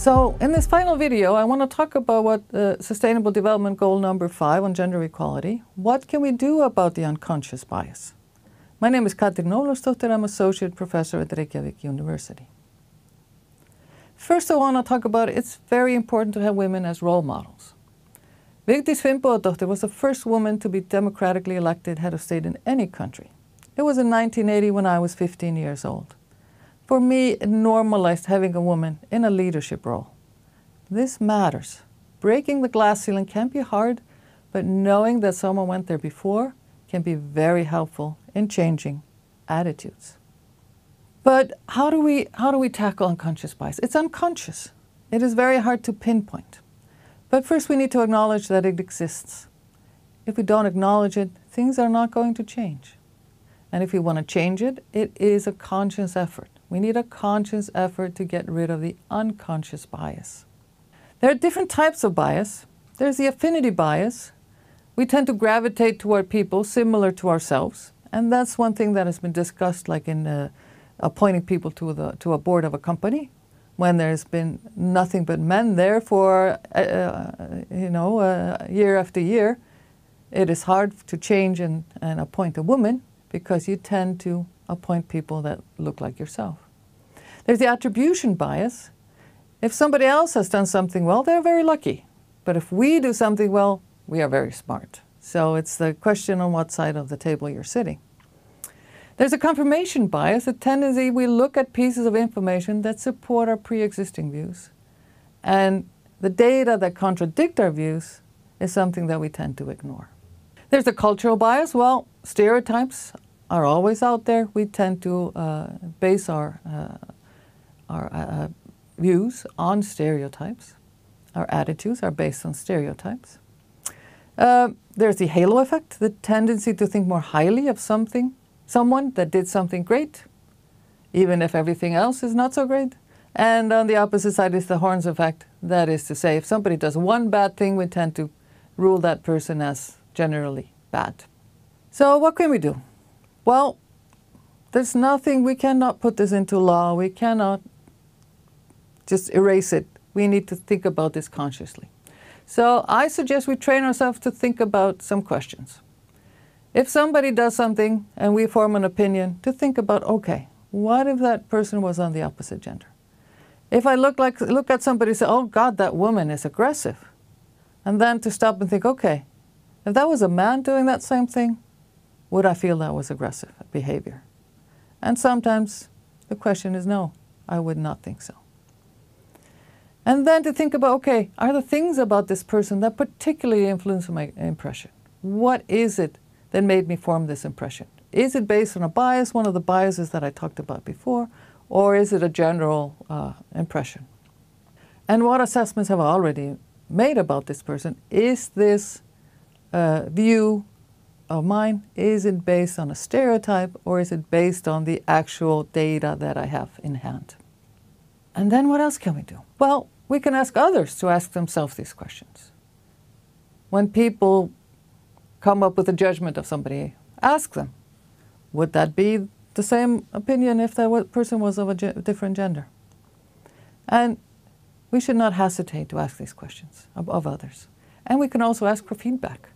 So in this final video, I want to talk about what Sustainable Development Goal number 5 on gender equality. What can we do about the unconscious bias? My name is Katrín Ólafsdóttir. I'm Associate Professor at Reykjavik University. First, I want to talk about it's very important to have women as role models. Vigdís Finnbogadóttir was the first woman to be democratically elected head of state in any country. It was in 1980 when I was 15 years old. For me, it normalized having a woman in a leadership role. This matters. Breaking the glass ceiling can be hard, but knowing that someone went there before can be very helpful in changing attitudes. But how do we tackle unconscious bias? It's unconscious. It is very hard to pinpoint. But first we need to acknowledge that it exists. If we don't acknowledge it, things are not going to change. And if we want to change it, it is a conscious effort. We need a conscious effort to get rid of the unconscious bias. There are different types of bias. There's the affinity bias. We tend to gravitate toward people similar to ourselves. And that's one thing that has been discussed, like in appointing people to a board of a company, when there's been nothing but men there for, year after year. It is hard to change and appoint a woman because you tend to appoint people that look like yourself. There's the attribution bias. If somebody else has done something well, they're very lucky. But if we do something well, we are very smart. So it's the question on what side of the table you're sitting. There's a confirmation bias, a tendency we look at pieces of information that support our pre-existing views. And the data that contradict our views is something that we tend to ignore. There's the cultural bias. Well, stereotypes are always out there. We tend to base our views on stereotypes. Our attitudes are based on stereotypes. There's the halo effect, the tendency to think more highly of someone that did something great, even if everything else is not so great. And on the opposite side is the horns effect. That is to say, if somebody does one bad thing, we tend to rule that person as generally bad. So what can we do? Well, there's nothing, we cannot put this into law. We cannot just erase it. We need to think about this consciously. So I suggest we train ourselves to think about some questions. If somebody does something and we form an opinion, to think about, okay, what if that person was on the opposite gender? If I look at somebody and say, oh God, that woman is aggressive. And then to stop and think, okay, if that was a man doing that same thing, would I feel that was aggressive behavior? And sometimes the question is no, I would not think so. And then to think about, okay, are there things about this person that particularly influence my impression? What is it that made me form this impression? Is it based on a bias, one of the biases that I talked about before, or is it a general impression? And what assessments have I already made about this person? Is this view of mine, is it based on a stereotype, or is it based on the actual data that I have in hand? And then what else can we do? Well, we can ask others to ask themselves these questions. When people come up with a judgment of somebody, ask them, would that be the same opinion if that person was of a different gender? And we should not hesitate to ask these questions of others. And we can also ask for feedback.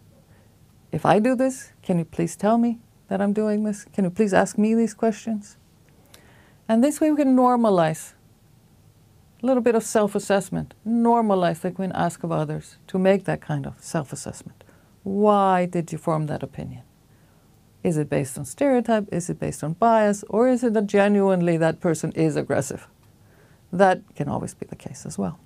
If I do this, can you please tell me that I'm doing this? Can you please ask me these questions? And this way we can normalize a little bit of self-assessment. Normalize that we can ask of others to make that kind of self-assessment. Why did you form that opinion? Is it based on stereotype? Is it based on bias? Or is it that genuinely that person is aggressive? That can always be the case as well.